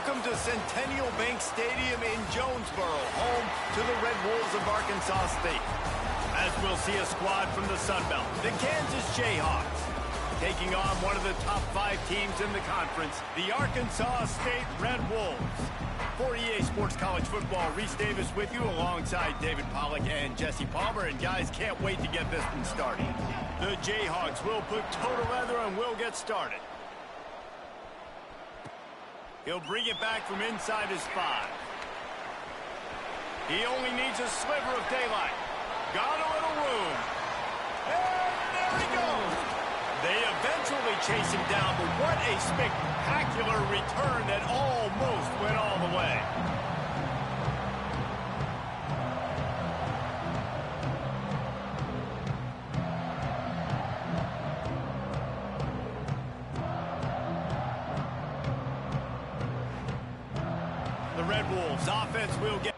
Welcome to Centennial Bank Stadium in Jonesboro, home to the Red Wolves of Arkansas State. As we'll see a squad from the Sun Belt, the Kansas Jayhawks, taking on one of the top 5 teams in the conference, the Arkansas State Red Wolves. For EA Sports College Football, Reese Davis with you alongside David Pollack and Jesse Palmer. And guys, can't wait to get this one started. The Jayhawks will put total leather and we'll get started. He'll bring it back from inside his 5. He only needs a sliver of daylight. Got a little room. And there he goes. They eventually chase him down, but what a spectacular return that almost went all the way. The Red Wolves offense will get...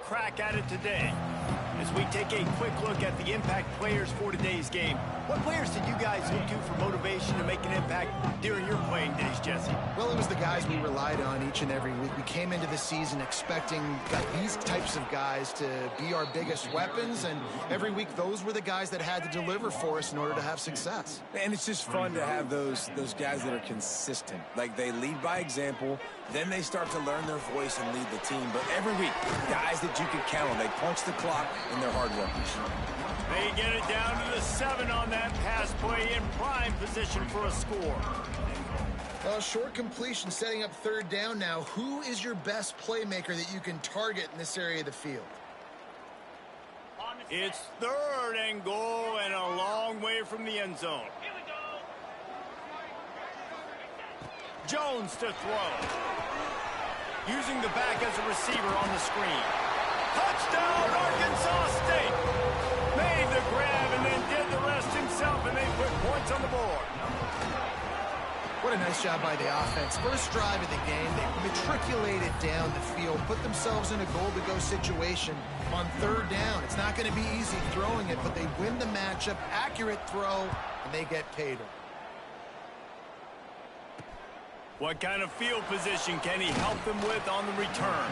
crack at it today as we take a quick look at the impact players for today's game. What players did you guys look to for motivation to make an impact during your playing days, Jesse? Well, it was the guys we relied on each and every week. We came into the season expecting these types of guys to be our biggest weapons, and every week those were the guys that had to deliver for us in order to have success. And it's just fun to have those guys that are consistent. Like, they lead by example, then they start to learn their voice and lead the team. But every week, guys that you can count on, they punch the clock and they're hard workers. They get it down to the 7 on that pass play in prime position for a score. Short completion setting up 3rd down now. Who is your best playmaker that you can target in this area of the field? It's 3rd and goal and a long way from the end zone. Jones to throw. Using the back as a receiver on the screen. Touchdown, Arkansas State! Made the grab and then did the rest himself, and they put points on the board. What a nice job by the offense. First drive of the game, they matriculated down the field, put themselves in a goal-to-go situation on 3rd down. It's not going to be easy throwing it, but they win the matchup, accurate throw, and they get paid. What kind of field position can he help them with on the return?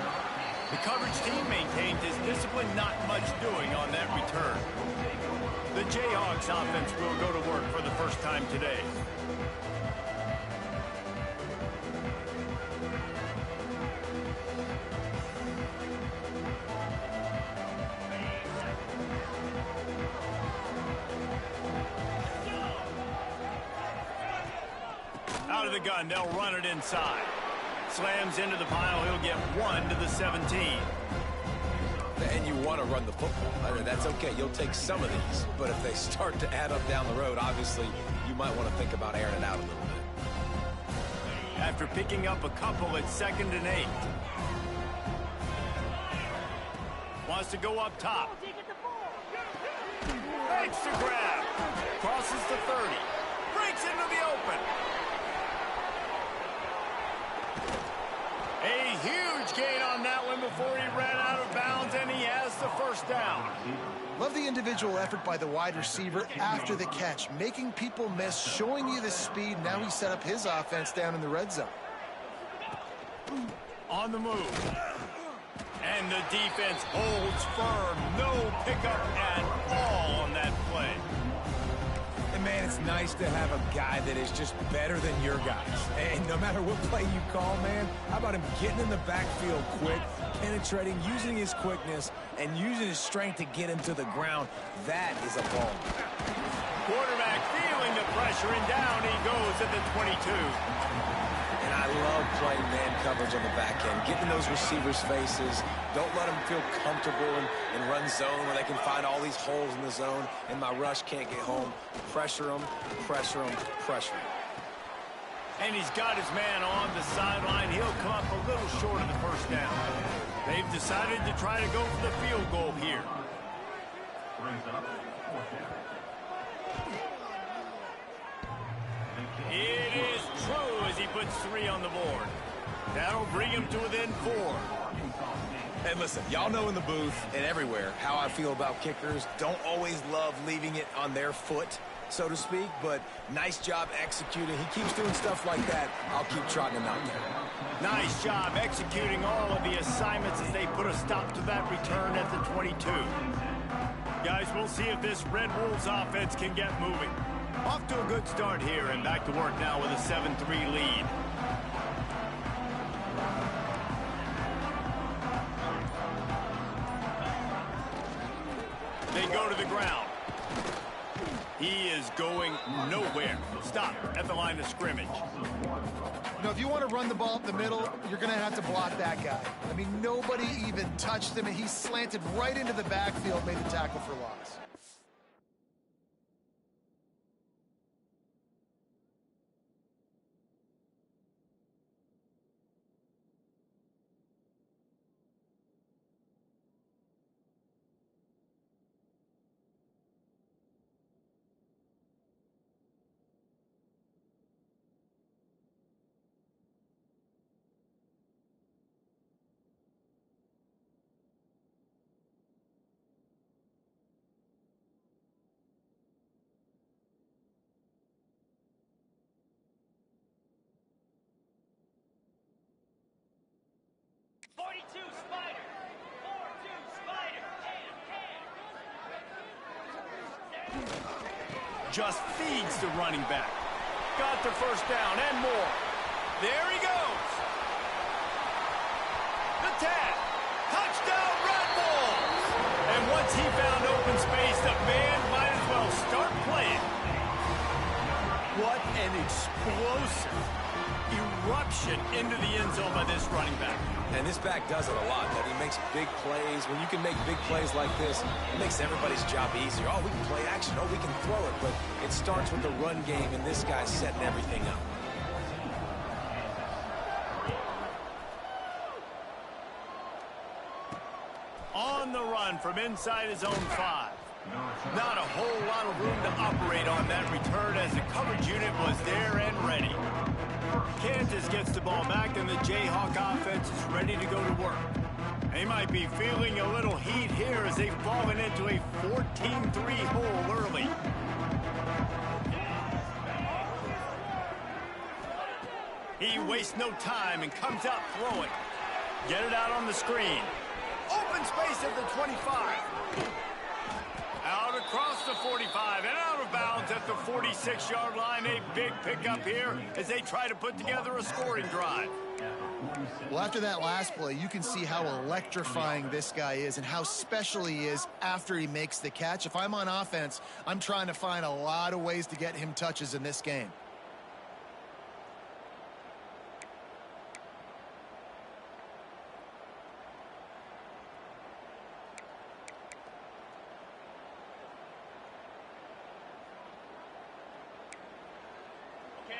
The coverage team maintained his discipline, not much doing on that return. The Jayhawks offense will go to work for the first time today. Out of the gun, they'll run it inside. Slams into the pile, he'll get 1 to the 17. And you want to run the football. I mean, that's okay. You'll take some of these. But if they start to add up down the road, obviously, you might want to think about airing it out a little bit. After picking up a couple, it's 2nd and 8. Wants to go up top. Makes the grab. Crosses the 30. Breaks into the open. A huge gain on that one before he ran out of bounds, and he has the 1st down. Love the individual effort by the wide receiver after the catch, making people miss, showing you the speed. Now he set up his offense down in the red zone. On the move. And the defense holds firm. No pickup at all on that play. And, man, it's nice to have a guy that is just better than your guys. And no matter what play you call, man, how about him getting in the backfield quick, penetrating, using his quickness, and using his strength to get him to the ground? That is a ball. Quarterback feeling the pressure, and down he goes at the 22. And I I love playing man coverage on the back end, getting in those receivers' faces. Don't let them feel comfortable in run zone where they can find all these holes in the zone and my rush can't get home. Pressure them, pressure them, pressure them. And he's got his man on the sideline. He'll come up a little short of the first down. They've decided to try to go for the field goal here. It is true as he puts 3 on the board. That'll bring him to within 4. Hey, listen, y'all know in the booth and everywhere how I feel about kickers. Don't always love leaving it on their foot, so to speak, but nice job executing. He keeps doing stuff like that. I'll keep trotting him out there. Nice job executing all of the assignments as they put a stop to that return at the 22. Guys, we'll see if this Red Wolves offense can get moving. Off to a good start here and back to work now with a 7-3 lead. They go to the ground. He is going nowhere. Stop at the line of scrimmage. You know, if you want to run the ball up the middle, you're going to have to block that guy. I mean, nobody even touched him, and he slanted right into the backfield, made the tackle for loss. Just feeds the running back. Got the first down and more. There he goes. The tag. Touchdown, Red Wolves. And once he found open space, the band might as well start playing. What an explosive eruption into the end zone by this running back. And this back does it a lot, but he makes big plays. When you can make big plays like this, it makes everybody's job easier. Oh, we can play action. Oh, we can throw it. But it starts with the run game, and this guy's setting everything up. On the run from inside his own 5. Not a whole lot of room to operate on that return as the coverage unit was there and ready. Kansas gets the ball back, and the Jayhawk offense is ready to go to work. They might be feeling a little heat here as they've fallen into a 14-3 hole early. He wastes no time and comes out throwing. Get it out on the screen. Open space at the 25. Out across the 45 and out of bounds at the 46-yard line. A big pickup here as they try to put together a scoring drive. Well, after that last play, you can see how electrifying this guy is and how special he is after he makes the catch. If I'm on offense, I'm trying to find a lot of ways to get him touches in this game.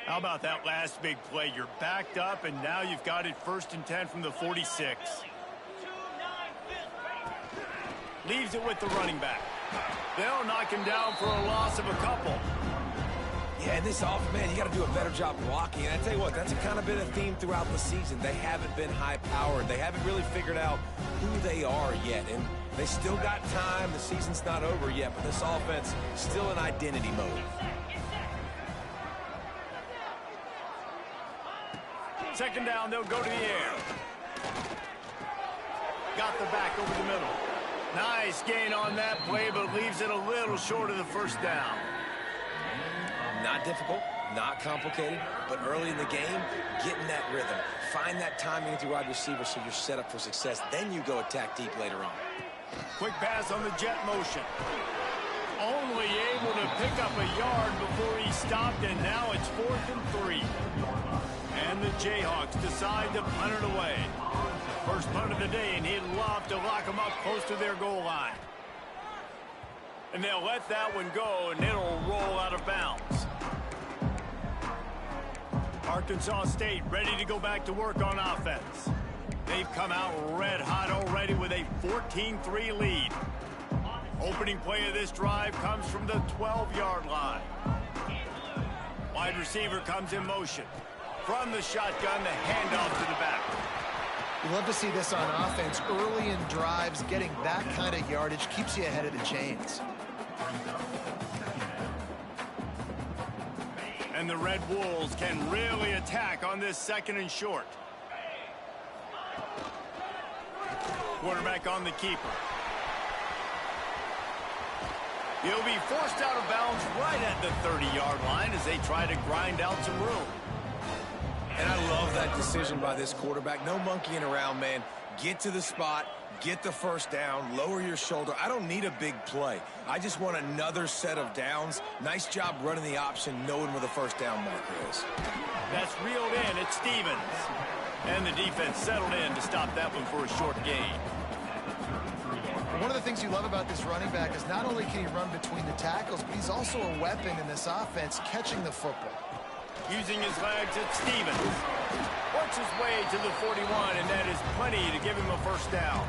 How about that last big play? You're backed up, and now you've got it 1st and 10 from the 46. Leaves it with the running back. They'll knock him down for a loss of a couple. Yeah, and this offense, man, you got to do a better job blocking. And I tell you what, that's kind of been a theme throughout the season. They haven't been high-powered. They haven't really figured out who they are yet. And they still got time. The season's not over yet, but this offense still in identity mode. Second down, they'll go to the air. Got the back over the middle. Nice gain on that play, but leaves it a little short of the first down. Not difficult, not complicated, but early in the game, get in that rhythm. Find that timing with your wide receiver so you're set up for success. Then you go attack deep later on. Quick pass on the jet motion. Only able to pick up a yard before he stopped, and now it's 4th and 3. And and the Jayhawks decide to punt it away. First punt of the day, and he'd love to lock them up close to their goal line. And they'll let that one go, and it'll roll out of bounds. Arkansas State ready to go back to work on offense. They've come out red hot already with a 14-3 lead. Opening play of this drive comes from the 12-yard line. Wide receiver comes in motion. From the shotgun, the handoff to the back. You love to see this on offense. Early in drives, getting that kind of yardage keeps you ahead of the chains. And the Red Wolves can really attack on this second and short. Quarterback on the keeper. He'll be forced out of bounds right at the 30-yard line as they try to grind out some room. And I love that decision by this quarterback. No monkeying around, man. Get to the spot, get the first down, lower your shoulder. I don't need a big play. I just want another set of downs. Nice job running the option, knowing where the first down marker is. That's reeled in. It's Stevens. And the defense settled in to stop that one for a short gain. One of the things you love about this running back is not only can he run between the tackles, but he's also a weapon in this offense, catching the football. Using his legs, it's Stevens. Works his way to the 41, and that is plenty to give him a first down.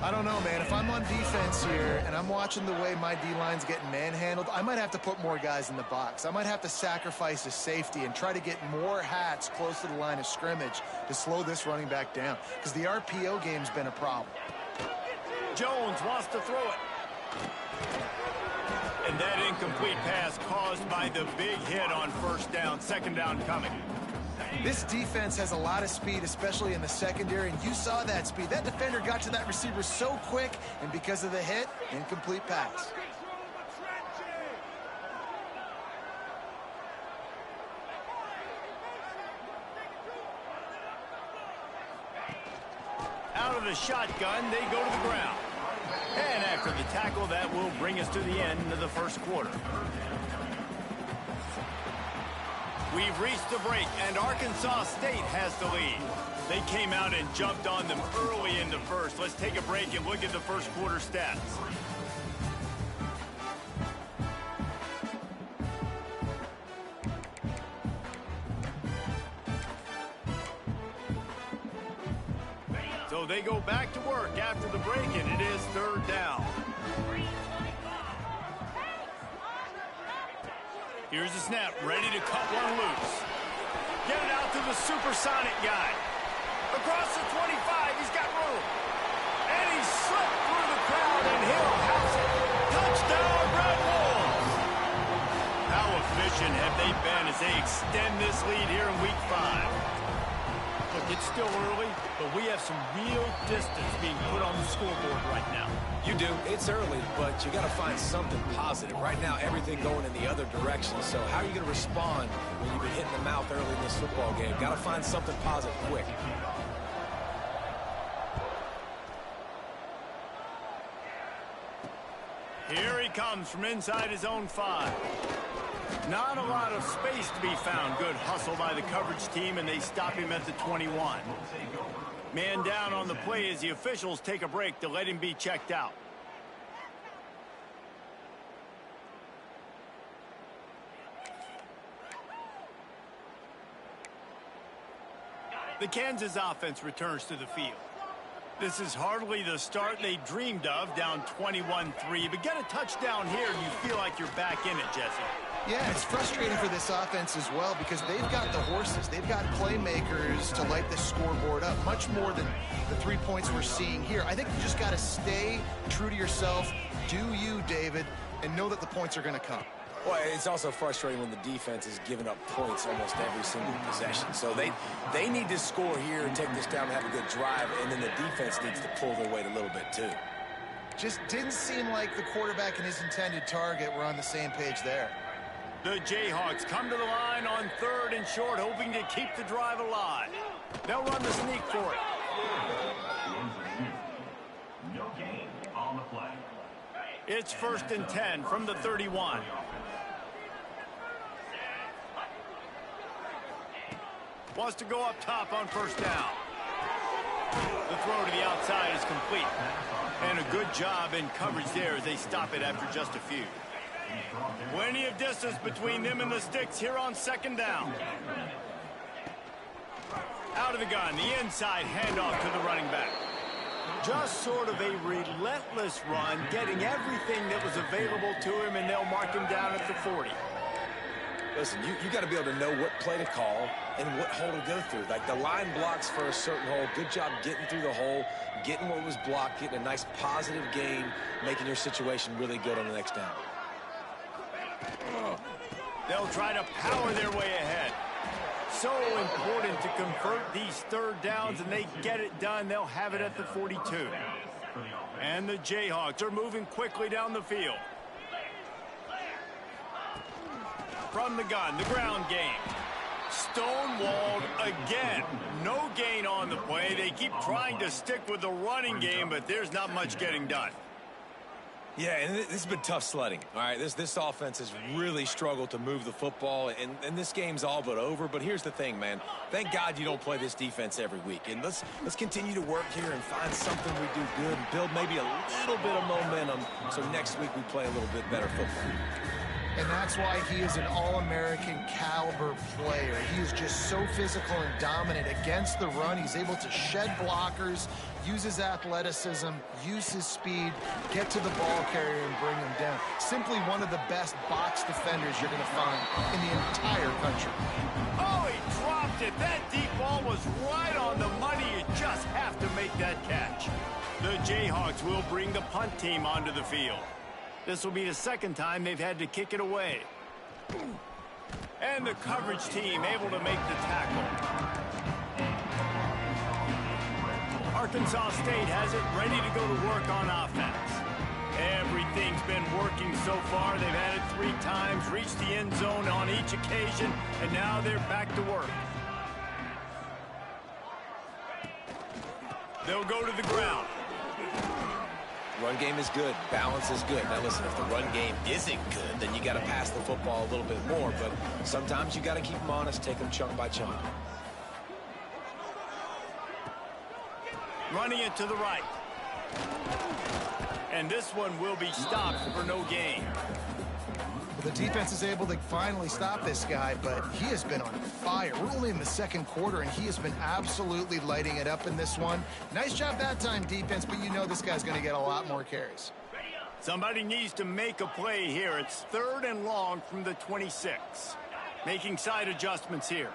I don't know, man. If I'm on defense here and I'm watching the way my D-line's getting manhandled, I might have to put more guys in the box. I might have to sacrifice a safety and try to get more hats close to the line of scrimmage to slow this running back down, because the RPO game's been a problem. Jones wants to throw it. And that incomplete pass caused by the big hit on first down. Second down coming. This defense has a lot of speed, especially in the secondary, and you saw that speed. That defender got to that receiver so quick, and because of the hit, incomplete pass. Out of the shotgun, they go to the ground. And after the tackle, that will bring us to the end of the first quarter. We've reached the break, and Arkansas State has the lead. They came out and jumped on them early in the first. Let's take a break and look at the first quarter stats. So they go back to work after the break, and it is third down. Here's the snap, ready to cut one loose. Get it out to the supersonic guy. Across the 25, he's got room. And he slipped through the crowd, and he'll house it. Touchdown, Red Wolves! How efficient have they been as they extend this lead here in Week 5? Look, it's still early, but we have some real distance being put on the scoreboard right now. You do. It's early, but you got to find something positive. Right now, everything going in the other direction. So how are you going to respond when you've been hit in the mouth early in this football game? Got to find something positive quick. Here he comes from inside his own 5. Not a lot of space to be found. Good hustle by the coverage team, and they stop him at the 21. Man down on the play as the officials take a break to let him be checked out. The Kansas offense returns to the field. This is hardly the start they dreamed of, down 21-3. But get a touchdown here, and you feel like you're back in it, Jesse. Yeah, it's frustrating for this offense as well, because they've got the horses. They've got playmakers to light this scoreboard up, much more than the 3 points we're seeing here. I think you just got to stay true to yourself, do you, David, and know that the points are going to come. Well, it's also frustrating when the defense is giving up points almost every single possession. So they need to score here and take this down and have a good drive, and then the defense needs to pull their weight a little bit too. Just didn't seem like the quarterback and his intended target were on the same page there. The Jayhawks come to the line on third and short, hoping to keep the drive alive. They'll run the sneak for it. No gain on the play. It's 1st and 10 from the 31. Wants to go up top on first down. The throw to the outside is complete. And a good job in coverage there as they stop it after just a few. Plenty of distance between them and the sticks here on second down. Out of the gun, the inside handoff to the running back. Just sort of a relentless run, getting everything that was available to him, and they'll mark him down at the 40. Listen, you got to be able to know what play to call and what hole to go through. Like the line blocks for a certain hole. Good job getting through the hole, getting what was blocked, getting a nice positive gain, making your situation really good on the next down. They'll try to power their way ahead. So important to convert these third downs, and they get it done. They'll have it at the 42. And the Jayhawks are moving quickly down the field. From the gun, the ground game. Stonewalled again. No gain on the play. They keep trying to stick with the running game, but there's not much getting done. Yeah, and this has been tough sledding. All right, this offense has really struggled to move the football, and this game's all but over. But here's the thing, man. Thank God you don't play this defense every week. And let's continue to work here and find something we do good and build maybe a little bit of momentum so next week we play a little bit better football. And that's why he is an All-American caliber player. He is just so physical and dominant against the run. He's able to shed blockers, use his athleticism, use his speed, get to the ball carrier and bring him down. Simply one of the best box defenders you're going to find in the entire country. Oh, he dropped it. That deep ball was right on the money. You just have to make that catch. The Jayhawks will bring the punt team onto the field. This will be the second time they've had to kick it away. And the coverage team able to make the tackle. Arkansas State has it ready to go to work on offense. Everything's been working so far. They've had it 3 times, reached the end zone on each occasion, and now they're back to work. They'll go to the ground. Run game is good. Balance is good. Now, listen, if the run game isn't good, then you got to pass the football a little bit more. But sometimes you got to keep them honest, take them chunk by chunk. Running it to the right. And this one will be stopped for no gain. Well, the defense is able to finally stop this guy, but he has been on fire. We're only in the second quarter, and he has been absolutely lighting it up in this one. Nice job that time, defense, but you know this guy's going to get a lot more carries. Somebody needs to make a play here. It's 3rd and long from the 26. Making side adjustments here.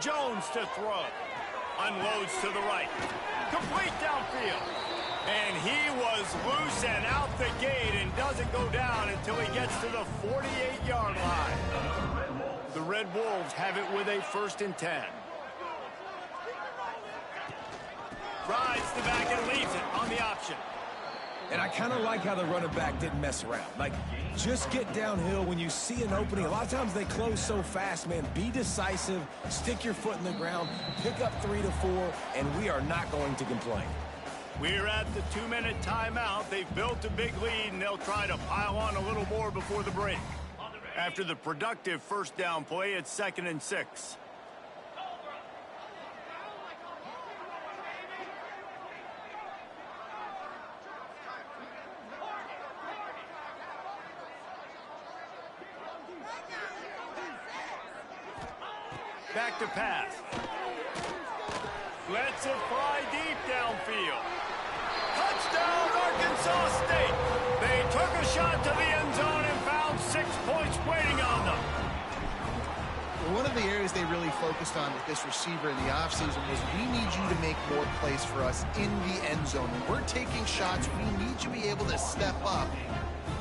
Jones to throw. Unloads to the right. Complete downfield. And he was loose and out the gate and doesn't go down until he gets to the 48-yard line. The Red Wolves have it with a 1st and 10. Rides the back and leaves it on the option. And I kind of like how the running back didn't mess around. Like, just get downhill when you see an opening. A lot of times they close so fast, man. Be decisive, stick your foot in the ground, pick up 3 to 4, and we are not going to complain. We're at the 2-minute timeout. They've built a big lead, and they'll try to pile on a little more before the break. After the productive 1st down play, it's 2nd and 6. Back to pass. Lets it fly deep downfield. Touchdown, Arkansas State. They took a shot to the end zone and found 6 points waiting on them. One of the areas they really focused on with this receiver in the offseason was we need you to make more plays for us in the end zone. When we're taking shots, we need you to be able to step up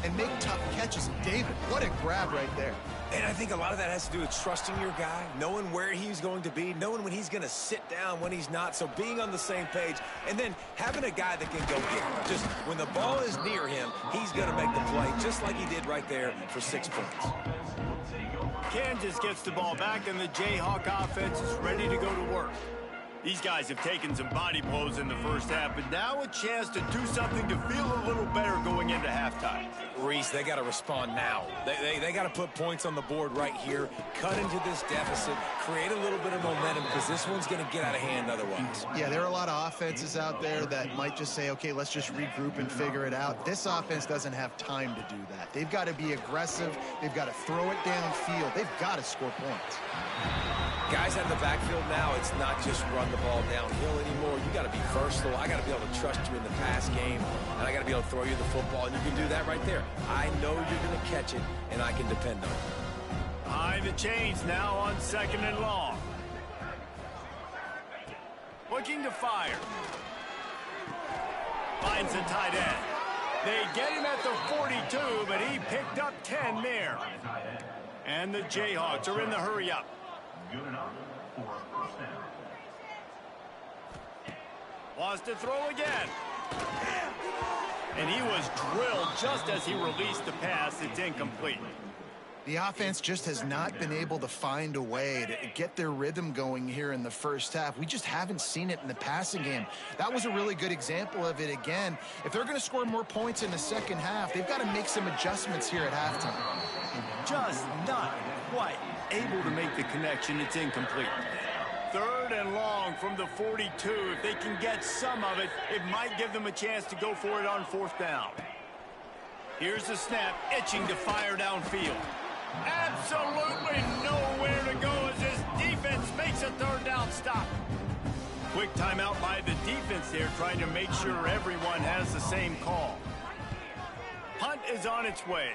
and make tough catches. David, what a grab right there. And I think a lot of that has to do with trusting your guy, knowing where he's going to be, knowing when he's going to sit down, when he's not. So being on the same page, and then having a guy that can go get him. Just when the ball is near him, he's going to make the play, just like he did right there for 6 points. Kansas gets the ball back, and the Jayhawk offense is ready to go to work. These guys have taken some body blows in the first half, but now a chance to do something to feel a little better going into halftime. Reese, they got to respond now. They got to put points on the board right here, cut into this deficit, create a little bit of momentum, because this one's going to get out of hand otherwise. Yeah, there are a lot of offenses out there that might just say, okay, let's just regroup and figure it out. This offense doesn't have time to do that. They've got to be aggressive. They've got to throw it downfield. They've got to score points. Guys out of the backfield now, it's not just run the ball downhill anymore. You got to be versatile. I got to be able to trust you in the pass game, and I got to be able to throw you the football, and you can do that right there. I know you're going to catch it, and I can depend on it. Behind the chains now on 2nd and long. Looking to fire. Finds the tight end. They get him at the 42, but he picked up 10 there. And the Jayhawks are in the hurry-up. Good enough for a first down. Wants to throw again. And he was drilled just as he released the pass. It's incomplete. The offense just has not been able to find a way to get their rhythm going here in the first half. We just haven't seen it in the passing game. That was a really good example of it again. If they're going to score more points in the second half, they've got to make some adjustments here at halftime. Just not quite able to make the connection. It's incomplete. 3rd and long from the 42. If they can get some of it, it might give them a chance to go for it on 4th down. Here's the snap, itching to fire downfield. Absolutely nowhere to go as his defense makes a 3rd down stop. Quick timeout by the defense there, trying to make sure everyone has the same call. Punt is on its way.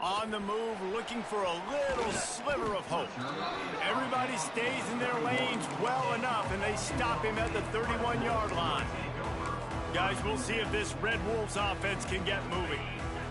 On the move, looking for a little sliver of hope. Everybody stays in their lanes well enough, and they stop him at the 31-yard line. Guys, we'll see if this Red Wolves offense can get moving.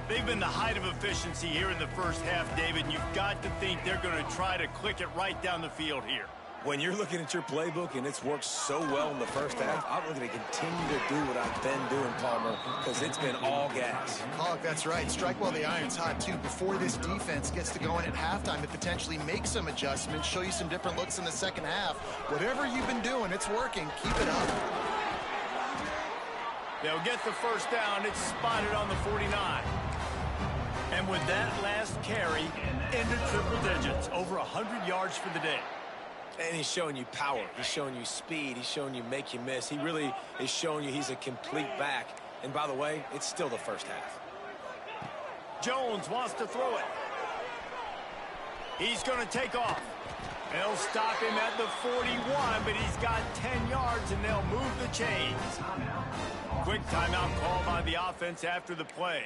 They've been the height of efficiency here in the first half, David, and you've got to think they're going to try to click it right down the field here. When you're looking at your playbook and it's worked so well in the first half, I'm looking to continue to do what I've been doing, Palmer, because it's been all gas. Oh, that's right. Strike while the iron's hot, too. Before this defense gets to going at halftime, to potentially make some adjustments, show you some different looks in the second half. Whatever you've been doing, it's working. Keep it up. They'll get the first down. It's spotted on the 49. And with that last carry, into triple digits, over 100 yards for the day. And he's showing you power. He's showing you speed. He's showing you make you miss. He really is showing you he's a complete back. And by the way, it's still the first half. Jones wants to throw it. He's going to take off. They'll stop him at the 41, but he's got 10 yards, and they'll move the chains. Quick timeout call by the offense after the play.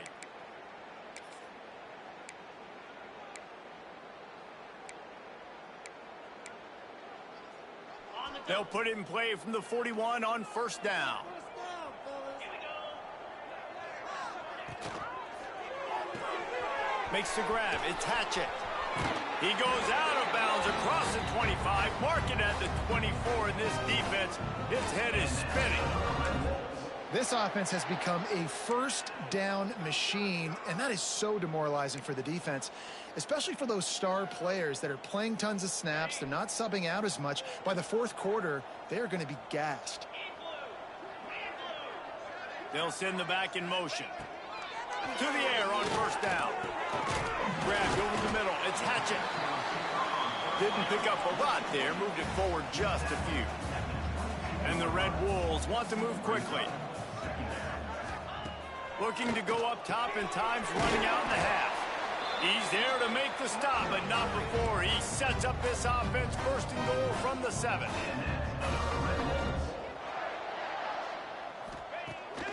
They'll put it in play from the 41 on 1st down. Makes the grab. It's Hatchett. He goes out of bounds across the 25, marking at the 24, and this defense, its head is spinning. This offense has become a first down machine, and that is so demoralizing for the defense, especially for those star players that are playing tons of snaps. They're not subbing out as much. By the 4th quarter, they are going to be gassed. They'll send the back in motion. To the air on 1st down. Grabbed over the middle. It's Hatchett. Didn't pick up a lot there. Moved it forward just a few. And the Red Wolves want to move quickly. Looking to go up top, and time's running out in the half. He's there to make the stop, but not before. He sets up this offense 1st and goal from the 7.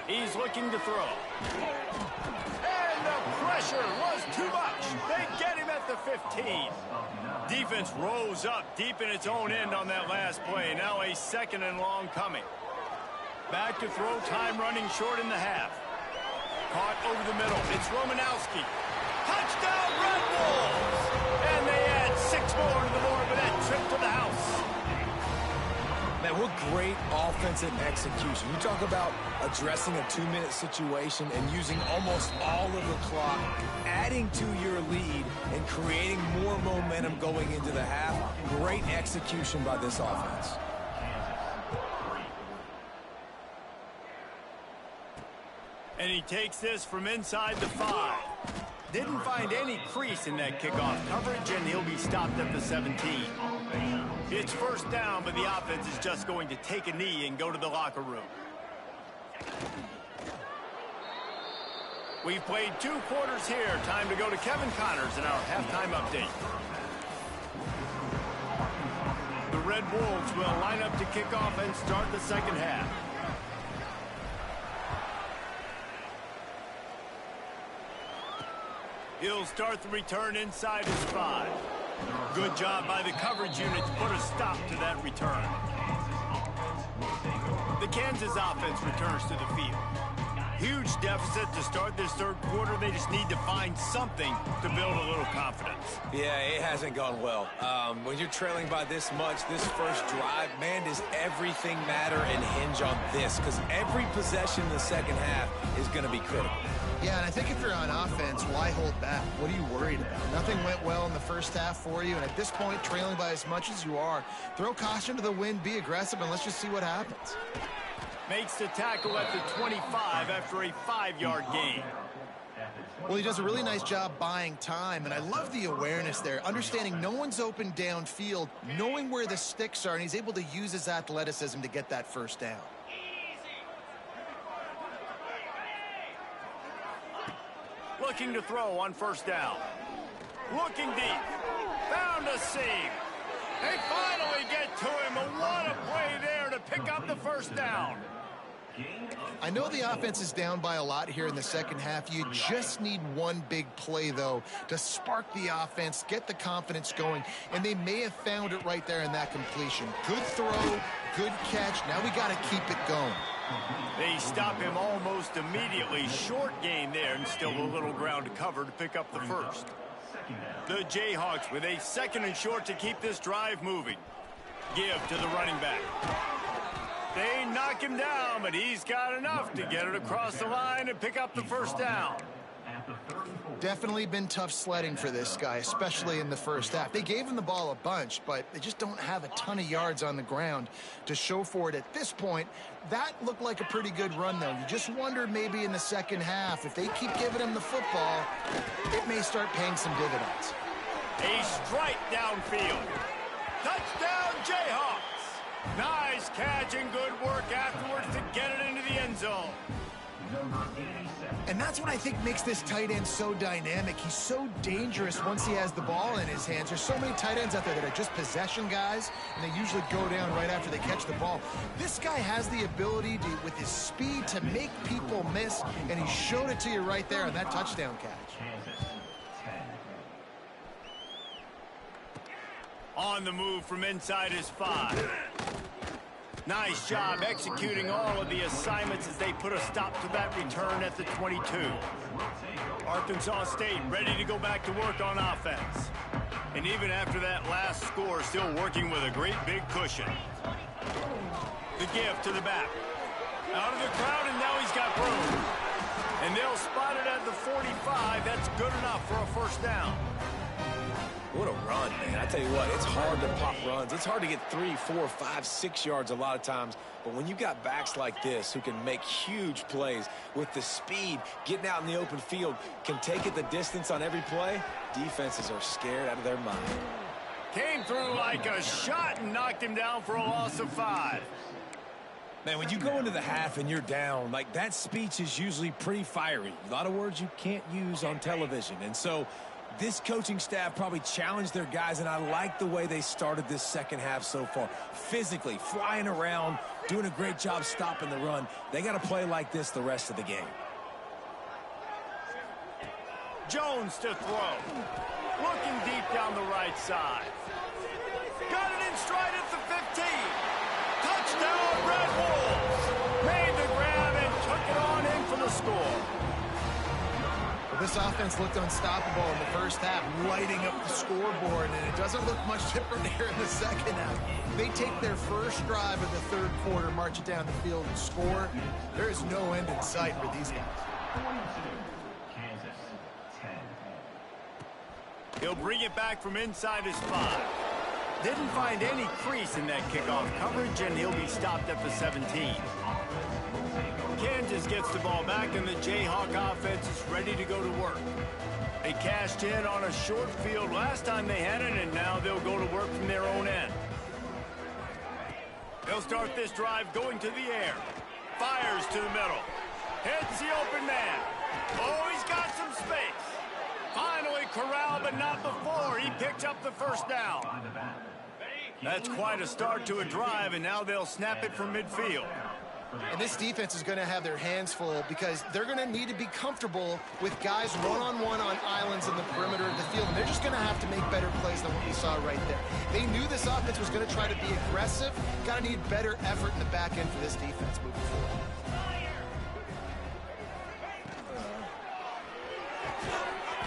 He's looking to throw. And the pressure was too much. They get him at the 15. Defense rose up deep in its own end on that last play. Now a 2nd and long coming. Back to throw, time running short in the half. Caught over the middle. It's Romanowski. Touchdown, Red Wolves! And they add 6 more to the board with that trip to the house. Man, what great offensive execution. You talk about addressing a 2-minute situation and using almost all of the clock at adding to your lead and creating more momentum going into the half. Great execution by this offense. And he takes this from inside the 5. Didn't find any crease in that kickoff coverage, and he'll be stopped at the 17. It's first down, but the offense is just going to take a knee and go to the locker room. We've played 2 quarters here. Time to go to Kevin Connors in our halftime update. The Red Wolves will line up to kick off and start the second half. He'll start the return inside his 5. Good job by the coverage unit to put a stop to that return. The Kansas offense returns to the field. Huge deficit to start this third quarter. They just need to find something to build a little confidence. Yeah, it hasn't gone well. When you're trailing by this much, this first drive, man, does everything matter and hinge on this? Because every possession in the second half is going to be critical. Yeah, and I think if you're on offense, why hold back? What are you worried about? Nothing went well in the first half for you, and at this point, trailing by as much as you are, throw caution to the wind, be aggressive, and let's just see what happens. Makes the tackle at the 25 after a 5-yard gain. Well, he does a really nice job buying time, and I love the awareness there, understanding no one's open downfield, knowing where the sticks are, and he's able to use his athleticism to get that first down. Looking to throw on first down. Looking deep. Found a seam. They finally get to him. What a play there to pick up the first down. I know the offense is down by a lot here in the second half. You just need one big play, though, to spark the offense, get the confidence going, and they may have found it right there in that completion. Good throw, good catch. Now we got to keep it going. They stop him almost immediately. Short gain there, and still a little ground to cover to pick up the first. The Jayhawks with a 2nd and short to keep this drive moving. Give to the running back. They knock him down, but he's got enough to get it across the line and pick up the first down. Definitely been tough sledding for this guy, especially in the first half. They gave him the ball a bunch, but they just don't have a ton of yards on the ground to show for it at this point. That looked like a pretty good run, though. You just wonder maybe in the second half, if they keep giving him the football, it may start paying some dividends. A strike downfield. Touchdown, Jayhawks. Nice catch and good work afterwards to get it into the end zone. And that's what I think makes this tight end so dynamic. He's so dangerous once he has the ball in his hands. There's so many tight ends out there that are just possession guys, and they usually go down right after they catch the ball. This guy has the ability to, with his speed, to make people miss, and he showed it to you right there on that touchdown catch. On the move from inside his 5. Nice job executing all of the assignments as they put a stop to that return at the 22. Arkansas State ready to go back to work on offense. And even after that last score, still working with a great big cushion. The give to the back. Out of the crowd, and now he's got room. And they'll spot it at the 45. That's good enough for a first down. What a run, man. I tell you what, it's hard to pop runs. It's hard to get 3, 4, 5, 6 yards a lot of times. But when you got backs like this who can make huge plays with the speed, getting out in the open field, can take it the distance on every play, defenses are scared out of their mind. Came through like a shot and knocked him down for a loss of 5. Man, when you go into the half and you're down, like, that speech is usually pretty fiery. A lot of words you can't use on television. And so this coaching staff probably challenged their guys, and I like the way they started this second half so far. Physically, flying around, doing a great job stopping the run. They got to play like this the rest of the game. Jones to throw. Looking deep down the right side. Got it in stride at the 15. Touchdown, Red Wolves. Made the grab and took it on in for the score. This offense looked unstoppable in the first half, lighting up the scoreboard, and it doesn't look much different here in the second half. They take their first drive of the third quarter, march it down the field, and score. There is no end in sight for these guys. He'll bring it back from inside his 5. Didn't find any crease in that kickoff coverage, and he'll be stopped at the 17. Kansas gets the ball back, and the Jayhawk offense is ready to go to work. They cashed in on a short field last time they had it, and now they'll go to work from their own end. They'll start this drive going to the air. Fires to the middle. Hits the open man. Oh, he's got some space. Finally corralled, but not before. He picks up the first down. That's quite a start to a drive, and now they'll snap it from midfield. And this defense is going to have their hands full because they're going to need to be comfortable with guys one-on-one on islands in the perimeter of the field. And they're just going to have to make better plays than what we saw right there. They knew this offense was going to try to be aggressive. Got to need better effort in the back end for this defense moving forward.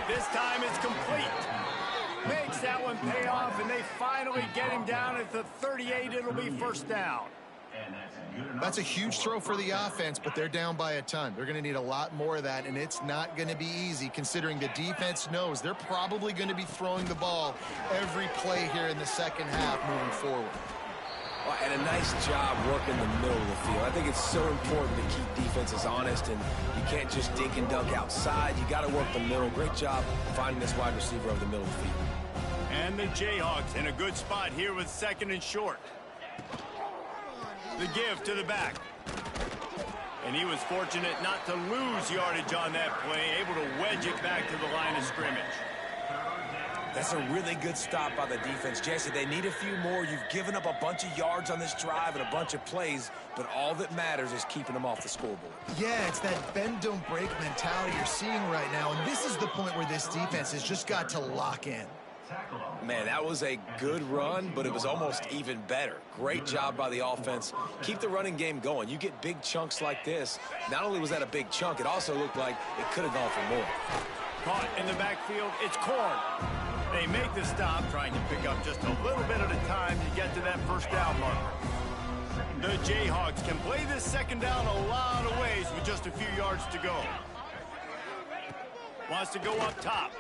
This time it's complete. Makes that one pay off, and they finally get him down at the 38. It'll be first down. That's a huge throw for the offense, but they're down by a ton. They're going to need a lot more of that, and it's not going to be easy considering the defense knows they're probably going to be throwing the ball every play here in the second half moving forward. Well, and a nice job working the middle of the field. I think it's so important to keep defenses honest, and you can't just dink and dunk outside. You got to work the middle. Great job finding this wide receiver over the middle of the field. And the Jayhawks in a good spot here with second and short. The give to the back. And he was fortunate not to lose yardage on that play, able to wedge it back to the line of scrimmage. That's a really good stop by the defense. Jesse, they need a few more. You've given up a bunch of yards on this drive and a bunch of plays, but all that matters is keeping them off the scoreboard. Yeah, it's that bend, don't break mentality you're seeing right now, and this is the point where this defense has just got to lock in. Man, that was a good run, but it was almost even better. Great job by the offense. Keep the running game going. You get big chunks like this. Not only was that a big chunk, it also looked like it could have gone for more. Caught in the backfield, it's Corn. They make the stop, trying to pick up just a little bit at a time to get to that first down marker. The Jayhawks can play this second down a lot of ways with just a few yards to go. Wants to go up top.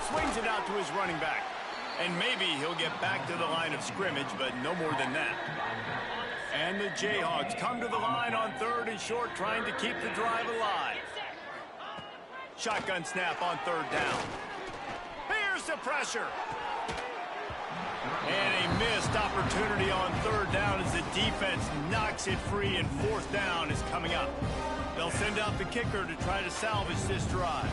Swings it out to his running back. And maybe he'll get back to the line of scrimmage, but no more than that. And the Jayhawks come to the line on third and short, trying to keep the drive alive. Shotgun snap on third down. Here's the pressure. And a missed opportunity on third down as the defense knocks it free, and fourth down is coming up. They'll send out the kicker to try to salvage this drive.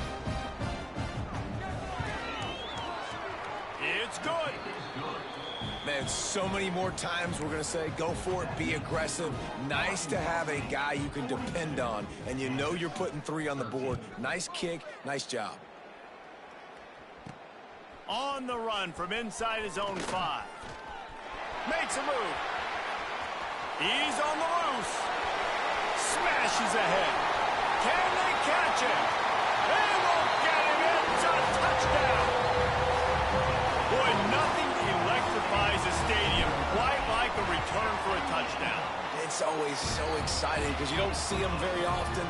It's good. Man, so many more times we're going to say, go for it, be aggressive. Nice to have a guy you can depend on, and you know you're putting 3 on the board. Nice kick, nice job. On the run from inside his own 5. Makes a move. He's on the loose. Smashes ahead. Can they catch him? They won't get him. It's a touchdown. Boy, nothing electrifies a stadium quite like a return for a touchdown. It's always so exciting because you don't see them very often.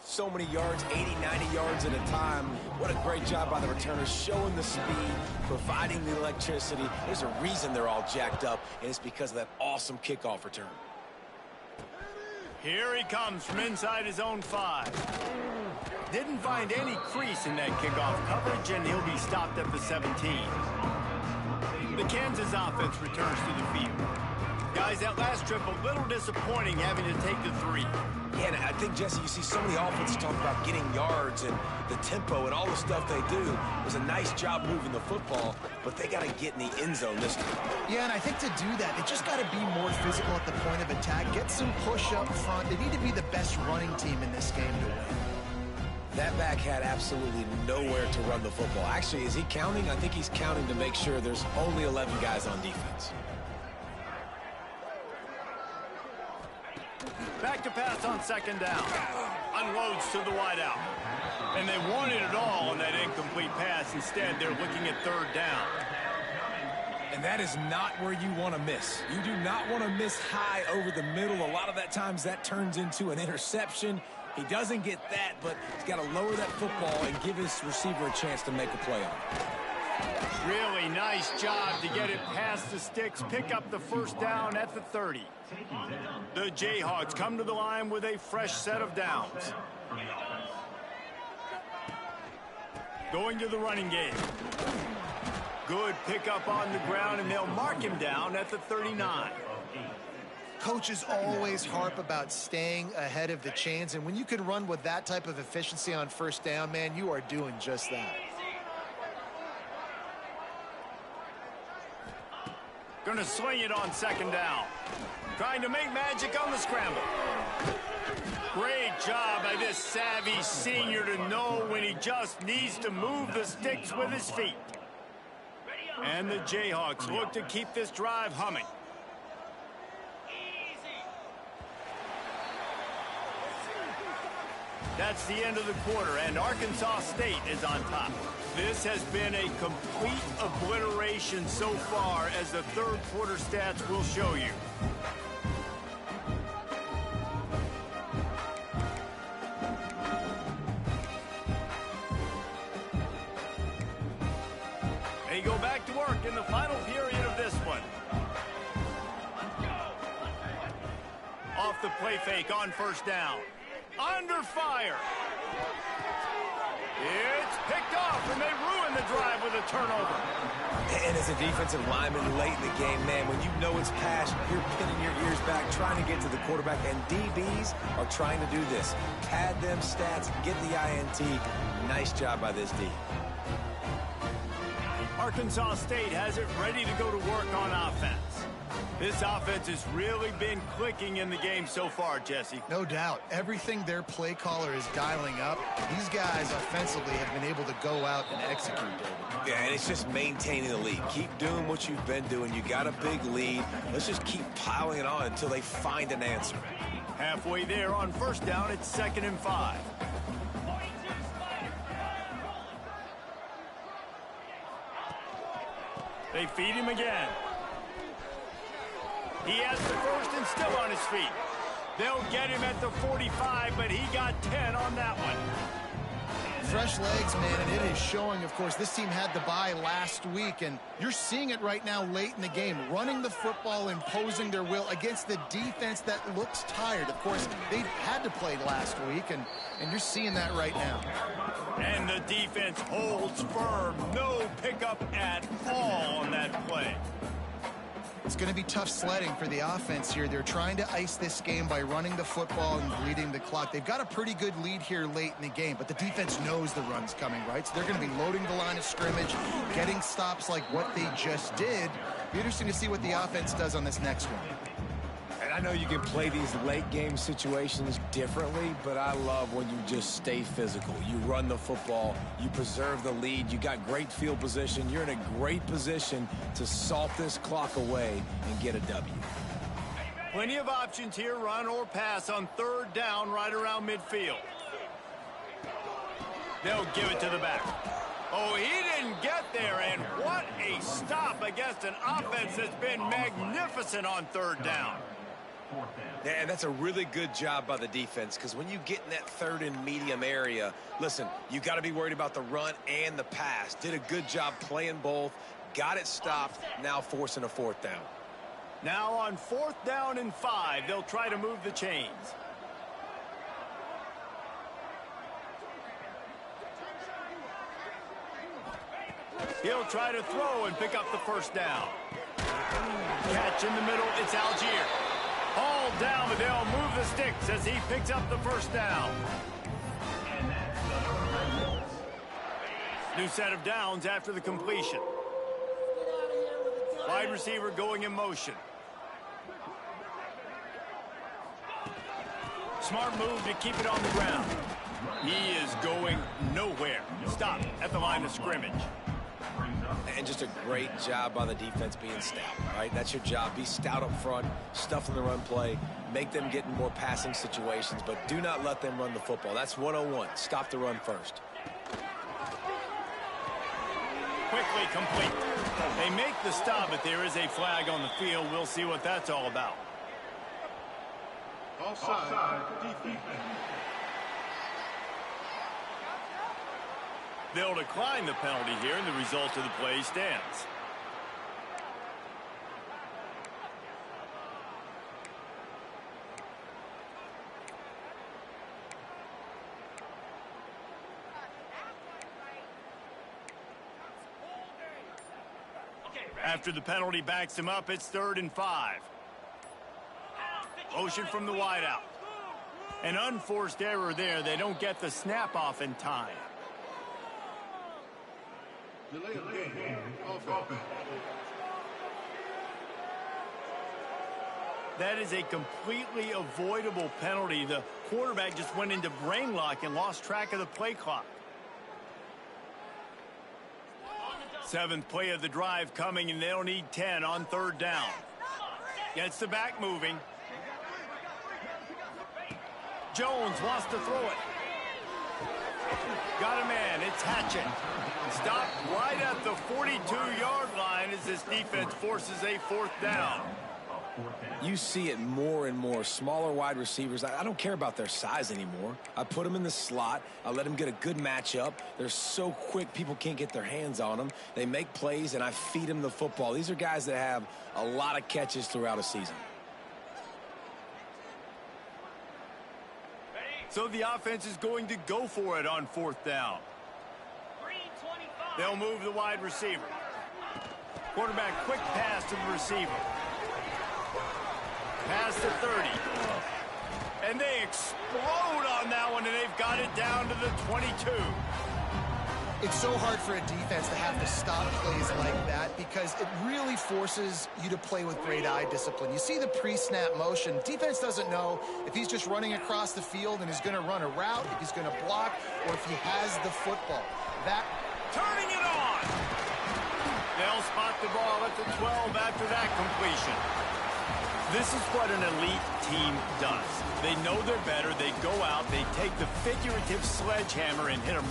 So many yards, 80, 90 yards at a time. What a great job by the returners, showing the speed, providing the electricity. There's a reason they're all jacked up, and it's because of that awesome kickoff return. Here he comes from inside his own 5. Didn't find any crease in that kickoff coverage, and he'll be stopped at the 17. The Kansas offense returns to the field. Guys, that last trip a little disappointing having to take the 3. Yeah, and I think, Jesse, you see so many offenses talk about getting yards and the tempo and all the stuff they do. It was a nice job moving the football, but they got to get in the end zone this time. Yeah, and I think to do that, they just got to be more physical at the point of attack, get some push up front. They need to be the best running team in this game to win. That back had absolutely nowhere to run the football. Actually, is he counting? I think he's counting to make sure there's only 11 guys on defense. Back to pass on 2nd down. Unloads to the wideout. And they wanted it all on that incomplete pass. Instead, they're looking at 3rd down. And that is not where you want to miss. You do not want to miss high over the middle. A lot of that times that turns into an interception. He doesn't get that, but he's got to lower that football and give his receiver a chance to make a play on it. Really nice job to get it past the sticks, pick up the 1st down at the 30. The Jayhawks come to the line with a fresh set of downs. Going to the running game. Good pickup on the ground, and they'll mark him down at the 39. Coaches always harp about staying ahead of the chains, and when you can run with that type of efficiency on 1st down, man, you are doing just that. Gonna swing it on 2nd down. Trying to make magic on the scramble. Great job by this savvy senior to know when he just needs to move the sticks with his feet. And the Jayhawks look to keep this drive humming. That's the end of the quarter, and Arkansas State is on top. This has been a complete obliteration so far, as the 3rd quarter stats will show you. They go back to work in the final period of this one. Off the play fake on 1st down. Under fire. It's picked off, and they ruin the drive with a turnover. And as a defensive lineman late in the game, man, when you know it's pass, you're pinning your ears back, trying to get to the quarterback, and DBs are trying to do this. Pad them stats, get the INT. Nice job by this D. Arkansas State has it ready to go to work on offense. This offense has really been clicking in the game so far, Jesse. No doubt. Everything their play caller is dialing up, these guys offensively have been able to go out and execute, David. Yeah, and it's just maintaining the lead. Keep doing what you've been doing. You got a big lead. Let's just keep piling it on until they find an answer. Halfway there on 1st down, it's 2nd and 5. They feed him again. He has the 1st and still on his feet. They'll get him at the 45, but he got 10 on that one. Fresh legs, man, and it is showing, of course. This team had the bye last week, and you're seeing it right now late in the game. Running the football, imposing their will against the defense that looks tired. Of course, they had to play last week, and you're seeing that right now. And the defense holds firm. No pickup at all on that play. It's going to be tough sledding for the offense here. They're trying to ice this game by running the football and bleeding the clock. They've got a pretty good lead here late in the game, but the defense knows the run's coming, right? So they're going to be loading the line of scrimmage, getting stops like what they just did. Be interesting to see what the offense does on this next one. And I know you can play these late game situations differently, but I love when you just stay physical. You run the football, you preserve the lead, you got great field position, you're in a great position to salt this clock away and get a W. Plenty of options here, run or pass on 3rd down right around midfield. They'll give it to the back. Oh, he didn't get there, and what a stop against an offense that's been magnificent on 3rd down. Yeah, and that's a really good job by the defense, because when you get in that 3rd and medium area, listen, you got to be worried about the run and the pass. Did a good job playing both, got it stopped, now forcing a 4th down. Now on 4th down and 5, they'll try to move the chains. He'll try to throw and pick up the 1st down. catch in the middle. It's Algier. Hauled down, but they'll move the sticks as he picks up the first down. New set of downs after the completion. Wide receiver going in motion. Smart move to keep it on the ground. He is going nowhere. Stop at the line of scrimmage. And just a great job by the defense being stout, right? That's your job. Be stout up front, stuff in the run play, make them get in more passing situations, but do not let them run the football. That's 101. Stop the run first. Quickly complete. They make the stop, but there is a flag on the field. We'll see what that's all about. Offside, defense. They'll decline the penalty here, and the result of the play stands. After the penalty backs him up, it's 3rd and 5. Motion from the wideout. An unforced error there. They don't get the snap off in time. Delay of game. Offense. That is a completely avoidable penalty. The quarterback just went into brain lock and lost track of the play clock. 7th play of the drive coming, and they'll need 10 on 3rd down. Gets the back moving. Jones wants to throw it. Got a man. It's Hatchett. Stopped right at the 42-yard line as this defense forces a 4th down. You see it more and more. Smaller wide receivers, I don't care about their size anymore. I put them in the slot. I let them get a good matchup. They're so quick, people can't get their hands on them. They make plays, and I feed them the football. These are guys that have a lot of catches throughout a season. So the offense is going to go for it on 4th down. They'll move the wide receiver. Quarterback quick pass to the receiver. Pass to 30. And they explode on that one, and they've got it down to the 22. It's so hard for a defense to have to stop plays like that because it really forces you to play with great eye discipline. You see the pre-snap motion. Defense doesn't know if he's just running across the field and is going to run a route, if he's going to block, or if he has the football. That turning it on. They'll spot the ball at the 12 after that completion. This is what an elite team does. They know they're better. They go out. They take the figurative sledgehammer and hit them